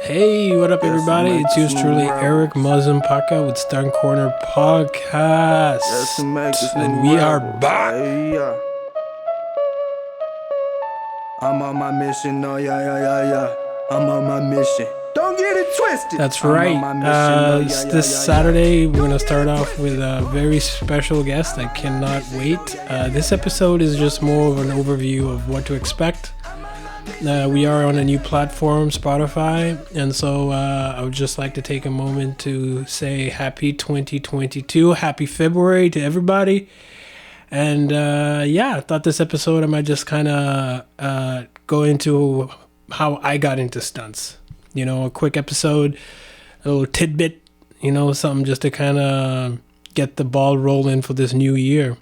Hey, what up, everybody? It's yours truly, Eric Mazimpaka with Stunt Corner Podcast. And we are back. I'm on my mission, oh yeah. I'm on my mission. Don't get it twisted. That's right. This Saturday, we're going to start off with a very special guest. I cannot wait. This episode is just more of an overview of what to expect. We are on a new platform, Spotify, and so I would just like to take a moment to say happy 2022, happy February to everybody. And I thought this episode I might just kind of go into how I got into stunts. You know, a quick episode, a little tidbit, something just to kind of get the ball rolling for this new year.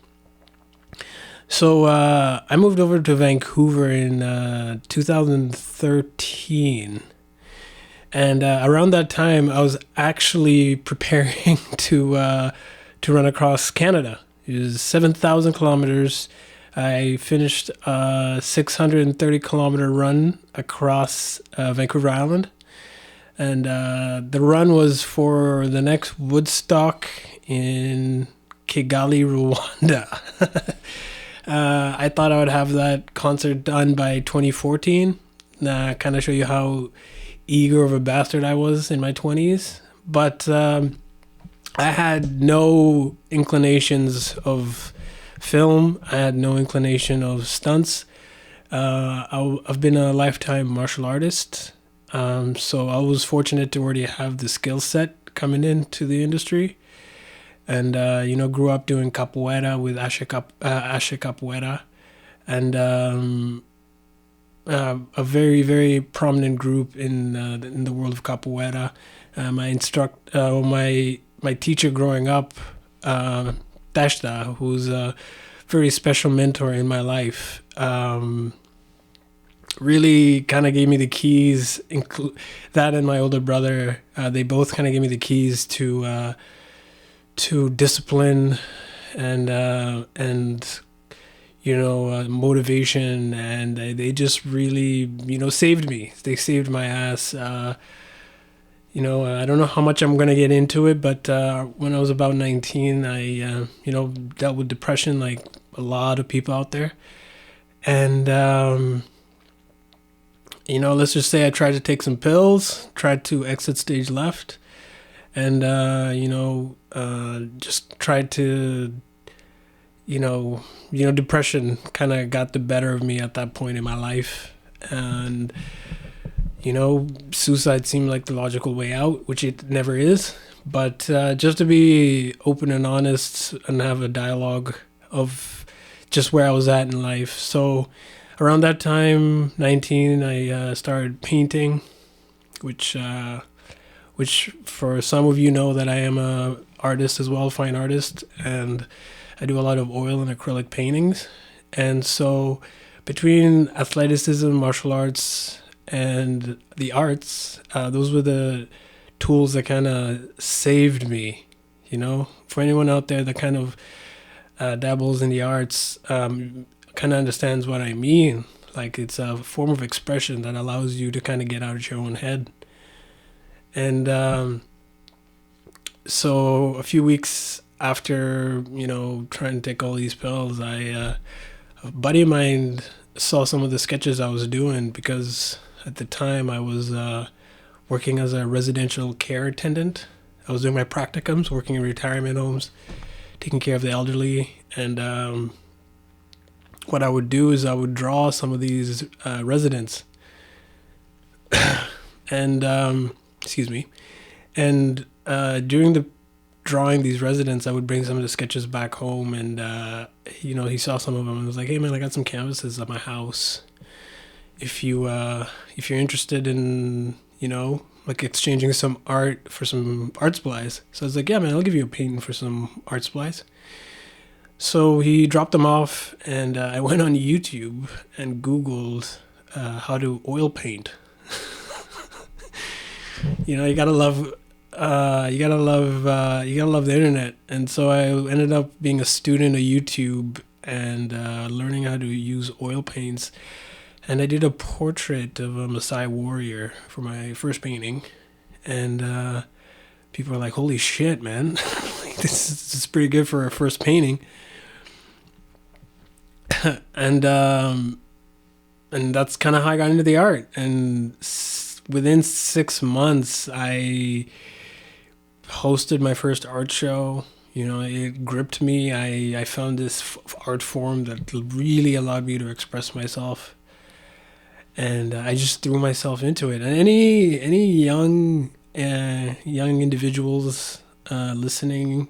So I moved over to Vancouver in 2013. And around that time, I was actually preparing to run across Canada. It was 7,000 kilometers. I finished a 630 kilometer run across Vancouver Island. And the run was for the next Woodstock in Kigali, Rwanda. I thought I would have that concert done by 2014. Kind of show you how eager of a bastard I was in my 20s. But I had no inclinations of film. I had no inclination of stunts. I've been a lifetime martial artist. So I was fortunate to already have the skill set coming into the industry. And, grew up doing capoeira with Ashe Capoeira. And a very, very prominent group in the world of capoeira. My teacher growing up, Tashta, who's a very special mentor in my life, really kind of gave me the keys. That and my older brother, they both kind of gave me the keys to discipline and motivation, and they just really saved me. They saved my ass. I don't know how much I'm gonna get into it, but when I was about 19, I dealt with depression like a lot of people out there, and let's just say I tried to take some pills, tried to exit stage left, and just tried to depression kind of got the better of me at that point in my life. And suicide seemed like the logical way out, which it never is, but just to be open and honest and have a dialogue of just where I was at in life. So around that time, 19, I started painting, which for some of you know that I am a artist as well, fine artist, and I do a lot of oil and acrylic paintings. And so between athleticism, martial arts, and the arts, those were the tools that kind of saved me. For anyone out there that kind of dabbles in the arts, kind of understands what I mean. Like, it's a form of expression that allows you to kind of get out of your own head. And so a few weeks after, trying to take all these pills, a buddy of mine saw some of the sketches I was doing, because at the time I was working as a residential care attendant. I was doing my practicums, working in retirement homes, taking care of the elderly. And what I would do is I would draw some of these residents. And excuse me. And during the drawing these residents, I would bring some of the sketches back home, and he saw some of them and was like, "Hey man, I got some canvases at my house. If you're interested in like exchanging some art for some art supplies." So I was like, "Yeah man, I'll give you a painting for some art supplies." So he dropped them off, and I went on YouTube and Googled how to oil paint. You gotta love the internet. And so I ended up being a student of YouTube and learning how to use oil paints. And I did a portrait of a Maasai warrior for my first painting. And people are like, holy shit, man. This is pretty good for a first painting. and that's kind of how I got into the art. And within 6 months, I hosted my first art show. You know, it gripped me. I found this art form that really allowed me to express myself, and I just threw myself into it. And any young individuals listening,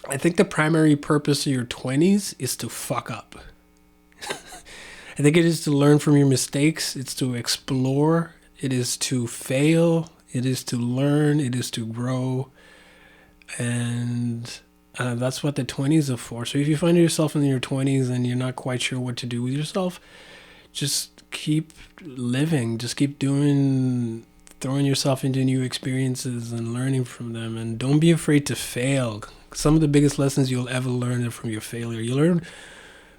I think the primary purpose of your 20s is to fuck up. I think it is to learn from your mistakes. It's to explore. It is to fail. It is to learn. It is to grow. And that's what the 20s are for. So if you find yourself in your 20s and you're not quite sure what to do with yourself, just keep living. Just keep throwing yourself into new experiences and learning from them. And don't be afraid to fail. Some of the biggest lessons you'll ever learn are from your failure. You learn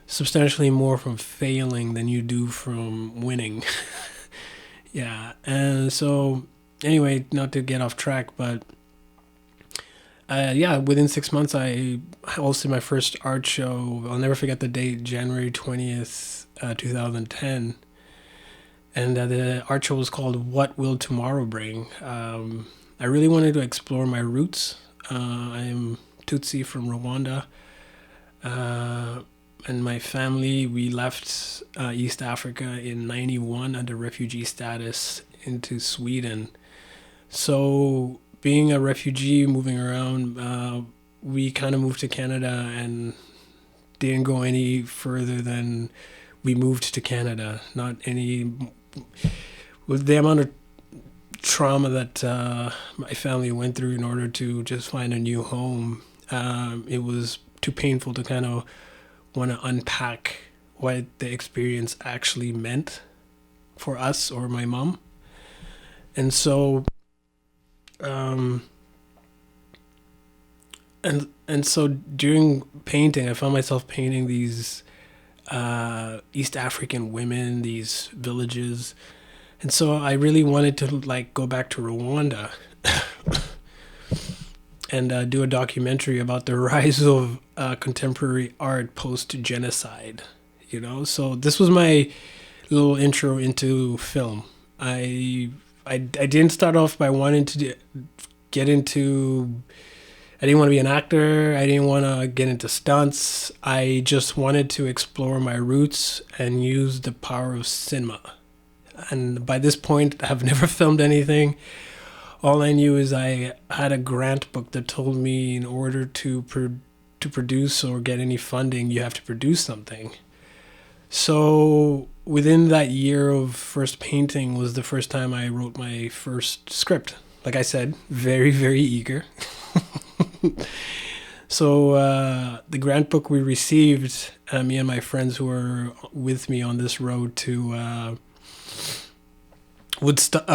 substantially more from failing than you do from winning. Yeah. And so anyway, not to get off track, but within 6 months I hosted my first art show. I'll never forget the date, January 20th, 2010. And the art show was called What Will Tomorrow Bring? I really wanted to explore my roots. I'm Tutsi from Rwanda. And my family, we left East Africa in 91 under refugee status into Sweden. So being a refugee, moving around, we kind of moved to Canada and didn't go any further than we moved to Canada. Not any... With the amount of trauma that my family went through in order to just find a new home, it was too painful to kind of want to unpack what the experience actually meant for us or my mom. And so and so during painting, I found myself painting these East African women, these villages. And so I really wanted to like go back to Rwanda and do a documentary about the rise of contemporary art post-genocide, you know? So this was my little intro into film. I didn't start off by wanting to get into... I didn't want to be an actor. I didn't want to get into stunts. I just wanted to explore my roots and use the power of cinema. And by this point, I've never filmed anything. All I knew is I had a grant book that told me in order to produce or get any funding, you have to produce something. So within that year of first painting was the first time I wrote my first script. Like I said, very, very eager. So the grant book we received, me and my friends who were with me on this road to Woodstock.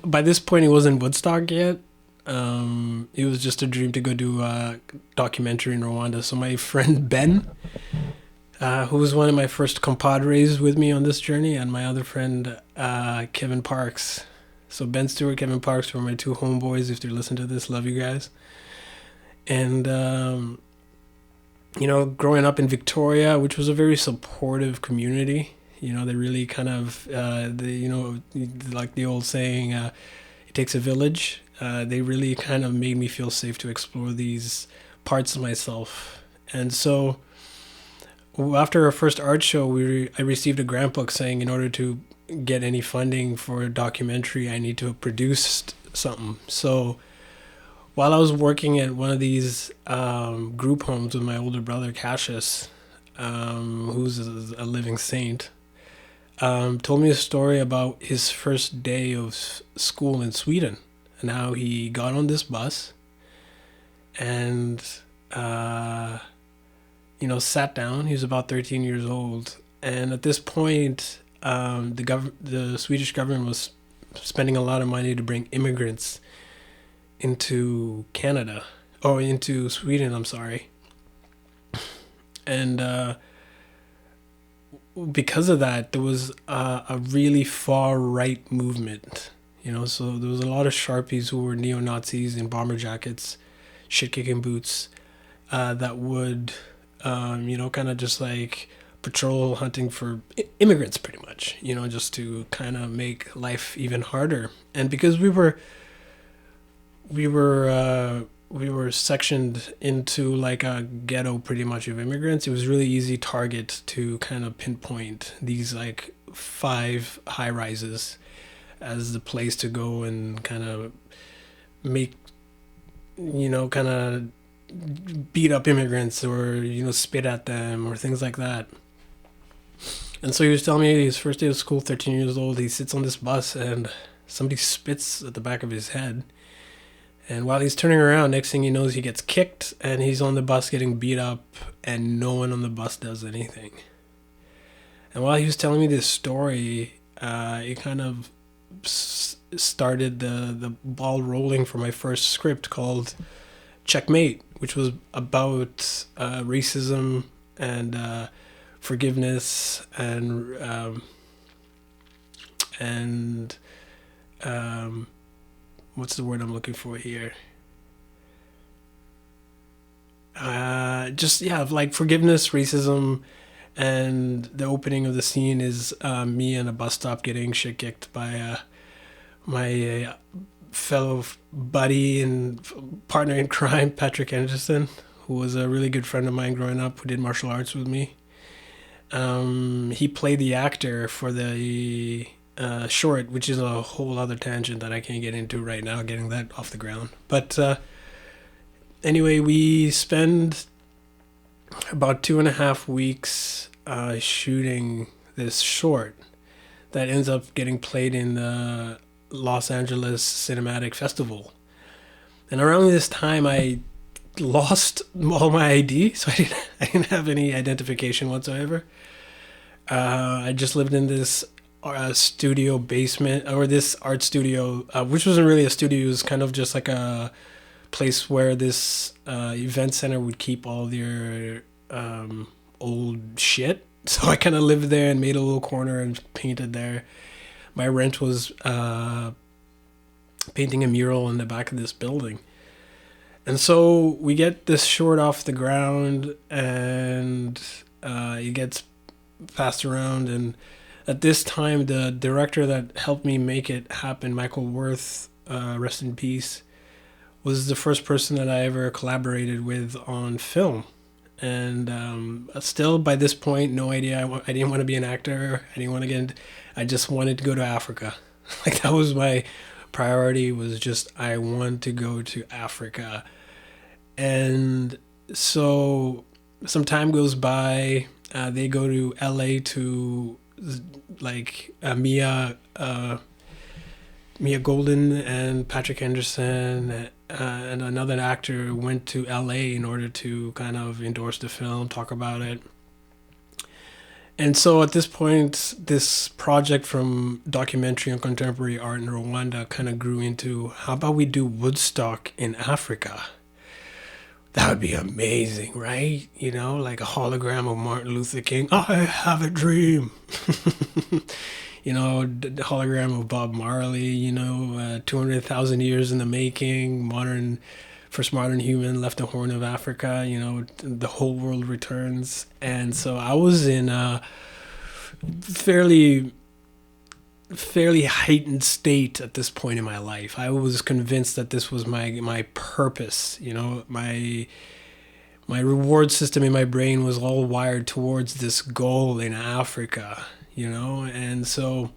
By this point, it wasn't Woodstock yet. It was just a dream to go do a documentary in Rwanda. So my friend Ben, who was one of my first compadres with me on this journey, and my other friend Kevin Parks. So Ben Stewart, Kevin Parks were my two homeboys. If they're listening to this, love you guys. And growing up in Victoria, which was a very supportive community. You know, they really kind of, like the old saying, it takes a village. They really kind of made me feel safe to explore these parts of myself. And so after our first art show, I received a grant book saying in order to get any funding for a documentary, I need to have produced something. So while I was working at one of these group homes with my older brother, Cassius, who's a living saint, told me a story about his first day of school in Sweden and how he got on this bus and, sat down. He was about 13 years old. And at this point, the Swedish government was spending a lot of money to bring immigrants into Sweden, I'm sorry. And because of that, there was a really far right movement. So there was a lot of Sharpies who were neo Nazis in bomber jackets, shit kicking boots, that would, kind of just like patrol hunting for immigrants, pretty much. Just to kind of make life even harder. And because we were sectioned into like a ghetto pretty much of immigrants, it was really easy target to kind of pinpoint these like 5 high rises as the place to go and kind of make, kind of beat up immigrants or, spit at them or things like that. And so he was telling me his first day of school, 13 years old, he sits on this bus and somebody spits at the back of his head. And while he's turning around, next thing he knows, he gets kicked and he's on the bus getting beat up and no one on the bus does anything. And while he was telling me this story, it kind of started the ball rolling for my first script called Checkmate, which was about racism and forgiveness and what's the word I'm looking for here? Like forgiveness, racism, and the opening of the scene is me in a bus stop getting shit kicked by my fellow buddy and partner in crime, Patrick Anderson, who was a really good friend of mine growing up, who did martial arts with me. He played the actor for the short, which is a whole other tangent that I can't get into right now, getting that off the ground. But anyway, we spend about 2.5 weeks shooting this short that ends up getting played in the Los Angeles Cinematic Festival. And around this time, I lost all my ID, so I didn't have any identification whatsoever. I just lived in this studio basement, or this art studio, which wasn't really a studio. It was kind of just like a place where this event center would keep all their old shit. So I kind of lived there and made a little corner and painted there. My rent was painting a mural in the back of this building. And so we get this short off the ground and it gets passed around. And at this time, the director that helped me make it happen, Michael Worth, rest in peace, was the first person that I ever collaborated with on film. And still by this point, no idea. I didn't want to be an actor. I just wanted to go to Africa. Like that was my priority, was just I want to go to Africa. And so some time goes by. They go to LA to like Mia Golden and Patrick Henderson and another actor went to LA in order to kind of endorse the film, talk about it. And so at this point, this project from documentary on contemporary art in Rwanda kind of grew into, how about we do Woodstock in Africa? That would be amazing, right? Like a hologram of Martin Luther King. I have a dream. The hologram of Bob Marley, 200,000 years in the making, first modern human left the Horn of Africa, the whole world returns. And so I was in a fairly heightened state at this point in my life. I was convinced that this was my purpose, my reward system in my brain was all wired towards this goal in Africa, and so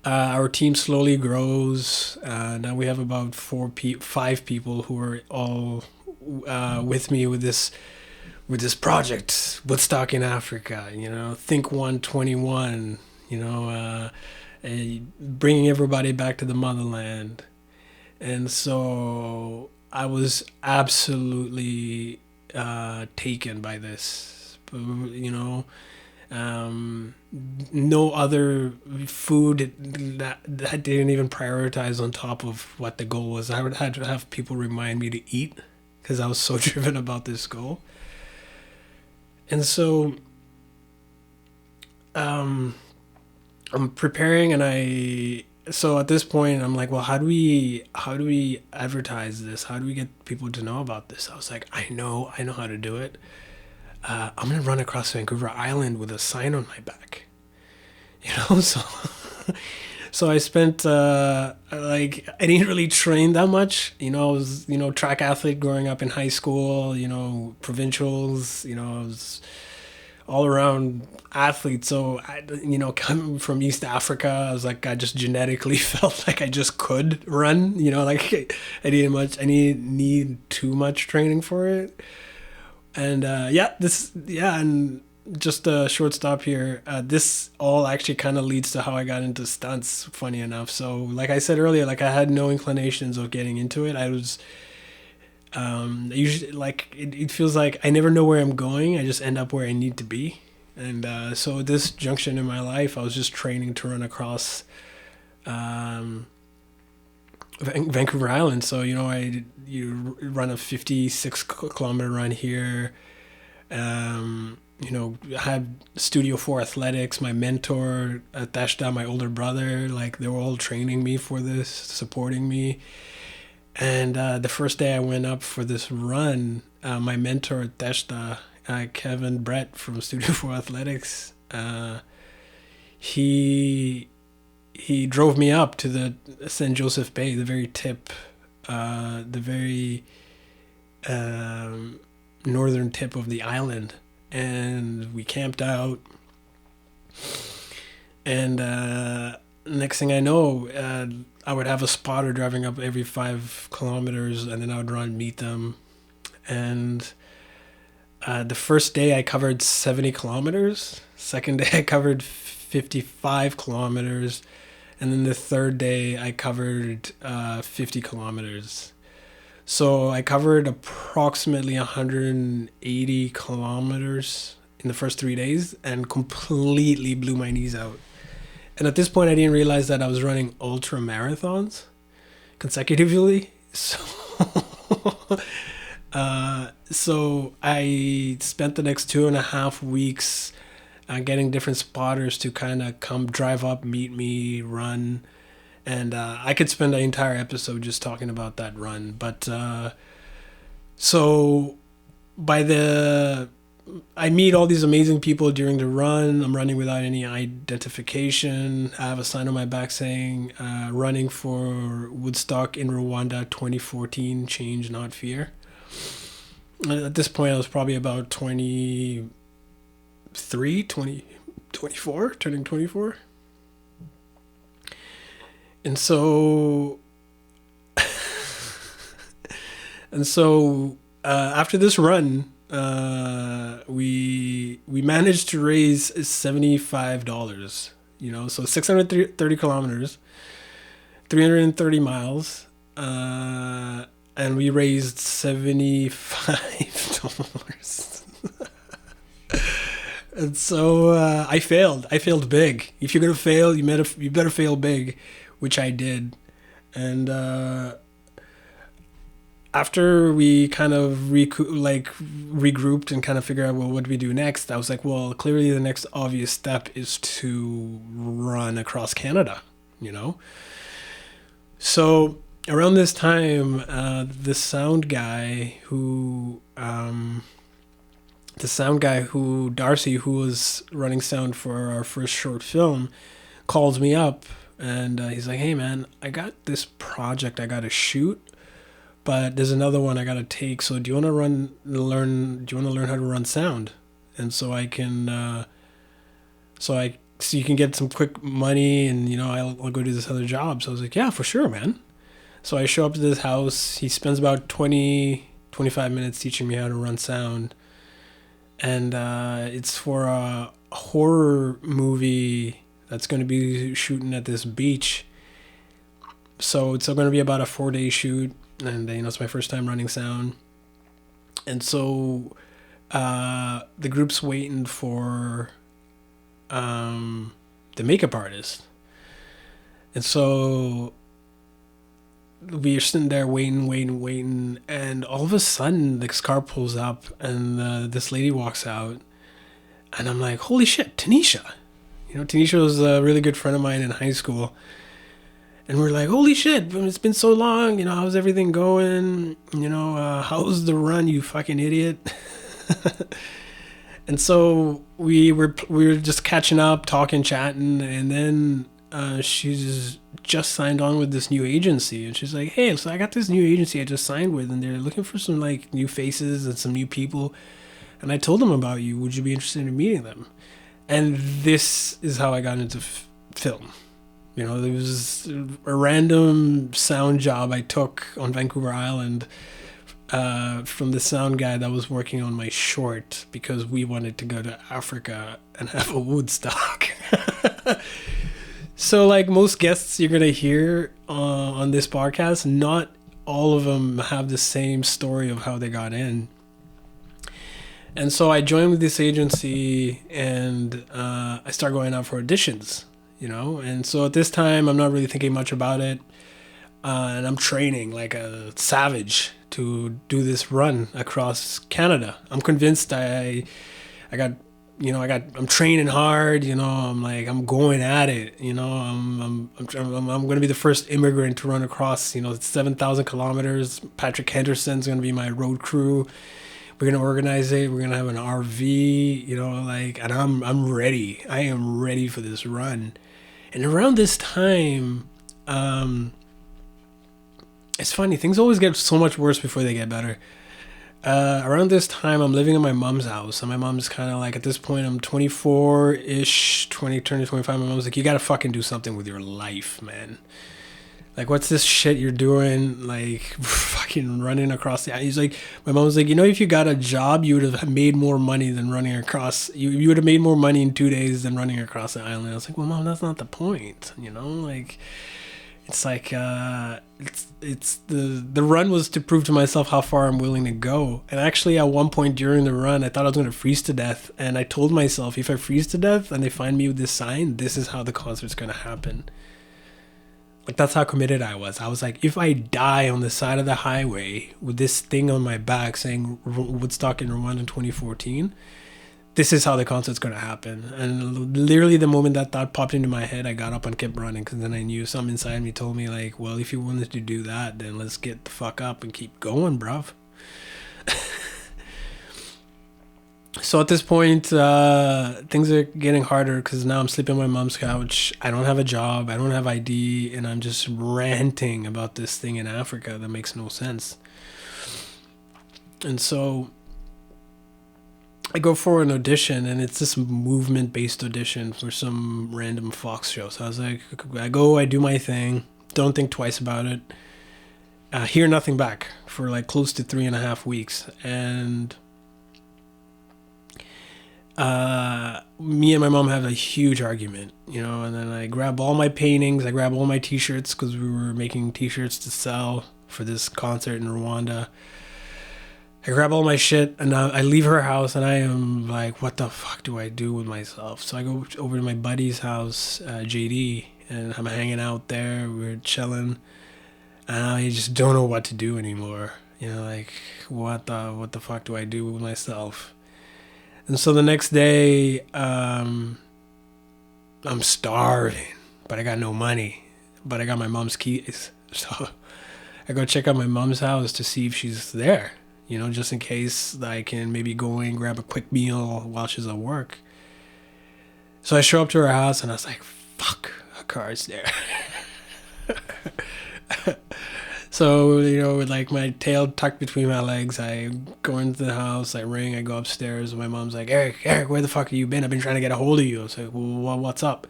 our team slowly grows. Now we have about 5 people who are all with me with this project, Woodstock in Africa. Think 121. Bringing everybody back to the motherland. And so I was absolutely taken by this. No other food that didn't even prioritize on top of what the goal was. I would have to have people remind me to eat because I was so driven about this goal. And so I'm preparing, and so at this point I'm like, well, how do we advertise this? How do we get people to know about this? I was like, I know how to do it. I'm gonna run across Vancouver Island with a sign on my back. So so I spent like, I didn't really train that much. I was, track athlete growing up in high school. Provincials. I was all around athlete. So coming from East Africa, I was like, I just genetically felt like I just could run. Like I didn't need too much training for it. And and just a short stop here. This all actually kind of leads to how I got into stunts, funny enough. So, like I said earlier, like, I had no inclinations of getting into it. I was usually, like, it feels like I never know where I'm going. I just end up where I need to be. And so at this junction in my life, I was just training to run across Vancouver Island. So, you run a 56-kilometer run here. I had Studio 4 Athletics, my mentor, Tashda, my older brother, like, they were all training me for this, supporting me. And the first day I went up for this run, my mentor, Tashda, Kevin Brett from Studio 4 Athletics, he drove me up to the St. Joseph Bay, the very tip, the very northern tip of the island. And we camped out. And next thing I know, I would have a spotter driving up every 5 kilometers, and then I would run, meet them. And the first day I covered 70 kilometers. Second day I covered 55 kilometers. And then the third day I covered 50 kilometers. So I covered approximately 180 kilometers in the first 3 days and completely blew my knees out. And at this point, I didn't realize that I was running ultra marathons consecutively. So I spent the next 2.5 weeks getting different spotters to kind of come drive up, meet me, run. And I could spend an entire episode just talking about that run. But so I meet all these amazing people during the run. I'm running without any identification. I have a sign on my back saying, running for Woodstock in Rwanda 2014, change, not fear. At this point, I was probably about 24, turning 24. And so, after this run, we managed to raise $75. So 630 kilometers, 330 miles, and we raised $75. And so I failed. I failed big. If you're gonna fail, you better fail big, which I did. And after we kind of regrouped and kind of figured out, well, what do we do next? I was like, well, clearly the next obvious step is to run across Canada, So around this time, the sound guy who Darcy, who was running sound for our first short film, calls me up, and he's like, hey man, I got this project I gotta shoot, but there's another one I gotta take. So do you want to learn how to run sound? And so I can, so you can get some quick money, and I'll go do this other job. So I was like, yeah, for sure, man. So I show up to this house. He spends about 25 minutes teaching me how to run sound. And it's for a horror movie that's going to be shooting at this beach. So it's going to be about a 4-day shoot. And, it's my first time running sound. And so the group's waiting for the makeup artist. And so we are sitting there waiting, and all of a sudden this car pulls up, and this lady walks out, and I'm like, holy shit, Tanisha. Tanisha was a really good friend of mine in high school. And we're like, holy shit, it's been so long. How's everything going? How's the run, you fucking idiot? And so we were just catching up, talking, chatting, and then she's just signed on with this new agency, and she's like, hey, so I got this new agency I just signed with, and they're looking for some like new faces and some new people, and I told them about you. Would you be interested in meeting them? And this is how I got into film. There was a random sound job I took on Vancouver Island from the sound guy that was working on my short, because we wanted to go to Africa and have a Woodstock. So like most guests you're going to hear on this podcast, not all of them have the same story of how they got in. And so I joined with this agency, and I start going out for auditions, And so at this time, I'm not really thinking much about it. And I'm training like a savage to do this run across Canada. I'm convinced I'm training hard, I'm going at it, I'm going to be the first immigrant to run across, 7,000 kilometers. Patrick Henderson's going to be my road crew. We're going to organize it. We're going to have an RV, and I'm ready. I am ready for this run. And around this time, it's funny, things always get so much worse before they get better. Around this time, I'm living in my mom's house, and my mom's kind of like, at this point, I'm 24-ish, turning 25. My mom's like, you gotta fucking do something with your life, man. Like, what's this shit you're doing? Like, fucking running across the... He's like, my mom's like, if you got a job, you would have made more money than running across... You would have made more money in 2 days than running across the island. I was like, well, Mom, that's not the point, Like, it's like, it's the run was to prove to myself how far I'm willing to go. And actually, at one point during the run, I thought I was going to freeze to death. And I told myself, if I freeze to death and they find me with this sign, this is how the concert's going to happen. Like, that's how committed I was. I was like, if I die on the side of the highway with this thing on my back saying Woodstock in Rwanda in 2014, this is how the concert's going to happen. And literally the moment that thought popped into my head, I got up and kept running, because then I knew something inside me told me, like, well, if you wanted to do that, then let's get the fuck up and keep going, bruv. So at this point, things are getting harder, because now I'm sleeping on my mom's couch. I don't have a job. I don't have ID. And I'm just ranting about this thing in Africa that makes no sense. And so I go for an audition, and it's this movement-based audition for some random Fox show. So I was like, I go, I do my thing. Don't think twice about it. Hear nothing back for like close to 3.5 weeks. And... me and my mom have a huge argument, and then I grab all my paintings, I grab all my t-shirts, because we were making t-shirts to sell for this concert in Rwanda. I grab all my shit, and I leave her house, and I am like, what the fuck do I do with myself? So I go over to my buddy's house, JD, and I'm hanging out there, we're chilling, and I just don't know what to do anymore. Like, what the fuck do I do with myself? And so the next day, I'm starving, but I got no money, but I got my mom's keys. So I go check out my mom's house to see if she's there, just in case I can maybe go and grab a quick meal while she's at work. So I show up to her house, and I was like, fuck, her car's there. So, with like my tail tucked between my legs, I go into the house, I ring, I go upstairs, and my mom's like, Eric, where the fuck have you been? I've been trying to get a hold of you. I was like, well, what's up?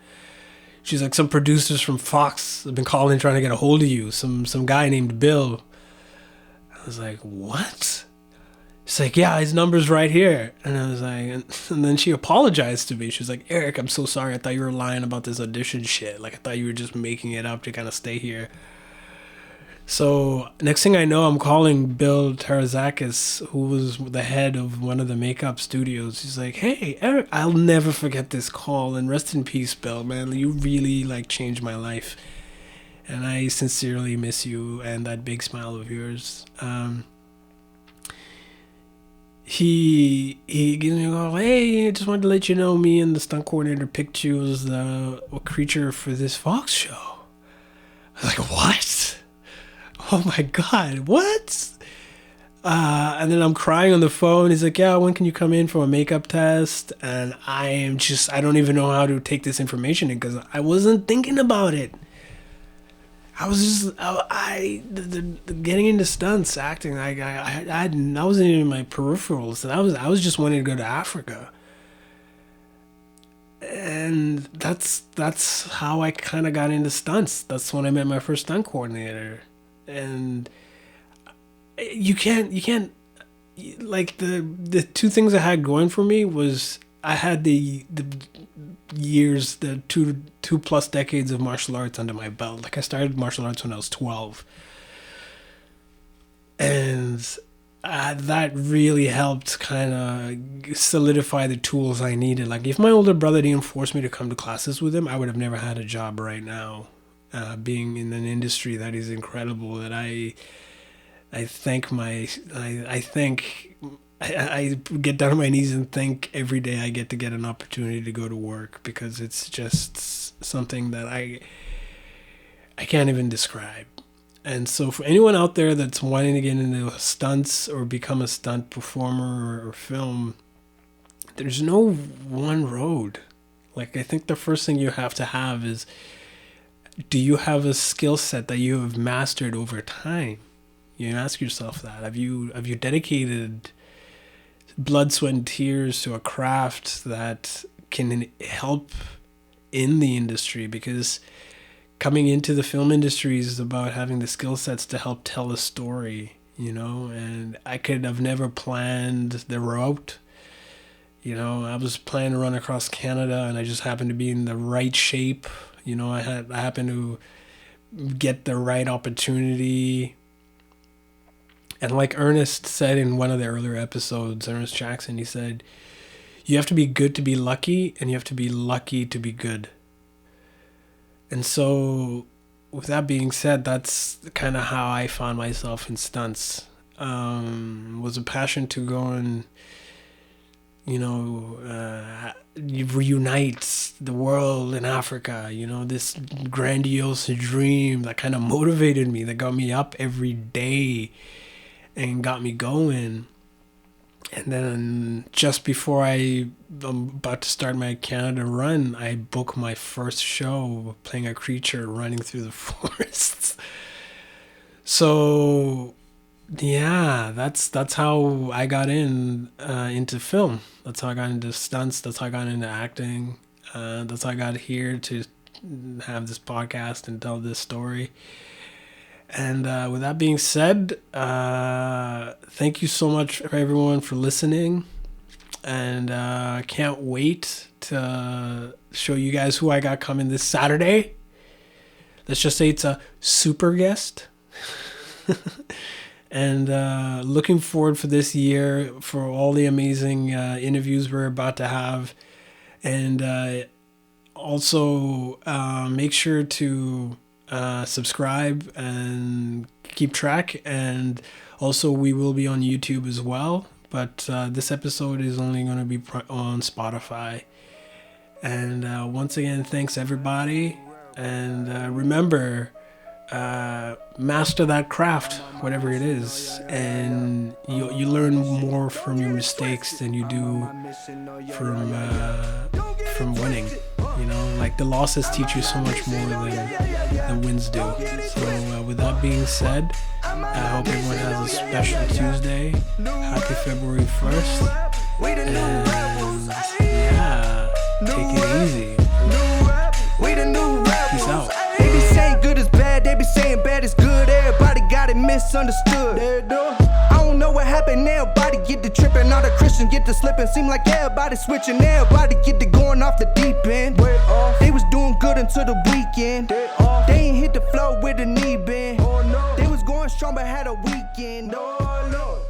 She's like, some producers from Fox have been calling trying to get a hold of you. Some guy named Bill. I was like, what? She's like, yeah, his number's right here. And I was like, and then she apologized to me. She was like, Eric, I'm so sorry. I thought you were lying about this audition shit. Like, I thought you were just making it up to kind of stay here. So next thing I know, I'm calling Bill Tarazakis, who was the head of one of the makeup studios. He's like, hey, Eric, I'll never forget this call, and rest in peace, Bill, man. You really like changed my life, and I sincerely miss you and that big smile of yours. he gives me a call. Hey, I just wanted to let you know, me and the stunt coordinator picked you as the creature for this Fox show. I was like, what? Oh my God, what? And then I'm crying on the phone. He's like, yeah, when can you come in for a makeup test? And I don't even know how to take this information in because I wasn't thinking about it. I was just, the getting into stunts, acting, I wasn't even in my peripherals. And I was just wanting to go to Africa. And that's how I kind of got into stunts. That's when I met my first stunt coordinator. And you can't like the two things I had going for me was I had the years, the two plus decades of martial arts under my belt. Like I started martial arts when I was 12, and that really helped kind of solidify the tools I needed. Like if my older brother didn't force me to come to classes with him, I would have never had a job right now, being in an industry that is incredible. That I get down on my knees and thank every day I get to get an opportunity to go to work, because it's just something that I can't even describe. And so for anyone out there that's wanting to get into stunts or become a stunt performer or film, there's no one road. Like I think the first thing you have to have is, do you have a skill set that you have mastered over time? You ask yourself that. Have you dedicated blood, sweat, and tears to a craft that can help in the industry? Because coming into the film industry is about having the skill sets to help tell a story, and I could have never planned the route. I was planning to run across Canada and I just happened to be in the right shape. I happened to get the right opportunity. And like Ernest said in one of the earlier episodes, Ernest Jackson, he said, you have to be good to be lucky, and you have to be lucky to be good. And so with that being said, that's kind of how I found myself in stunts. Was a passion to go and, reunite the world in Africa, this grandiose dream that kind of motivated me, that got me up every day and got me going. And then just before I'm about to start my Canada run, I booked my first show playing a creature running through the forests. So yeah, that's how I got into film. That's how I got into stunts. That's how I got into acting. That's how I got here to have this podcast and tell this story. And with that being said, thank you so much for everyone for listening. And I can't wait to show you guys who I got coming this Saturday. Let's just say it's a super guest. And looking forward for this year for all the amazing interviews we're about to have. And also make sure to subscribe and keep track. And also we will be on YouTube as well, but this episode is only going to be on Spotify. And once again, thanks everybody, and remember, master that craft, whatever it is, and you learn more from your mistakes than you do from winning. Like the losses teach you so much more than the wins do. So with that being said, I hope everyone has a special Tuesday. Happy February 1st. And yeah, take it easy. Peace out. They be saying good is bad, they be saying bad is good. Everybody got it misunderstood. I don't know what happened, everybody get to tripping. All the Christians get to slipping. Seem like everybody switching, everybody get to going off the deep end. They was doing good until the weekend. They ain't hit the floor with the knee bend. They was going strong but had a weekend. Oh Lord.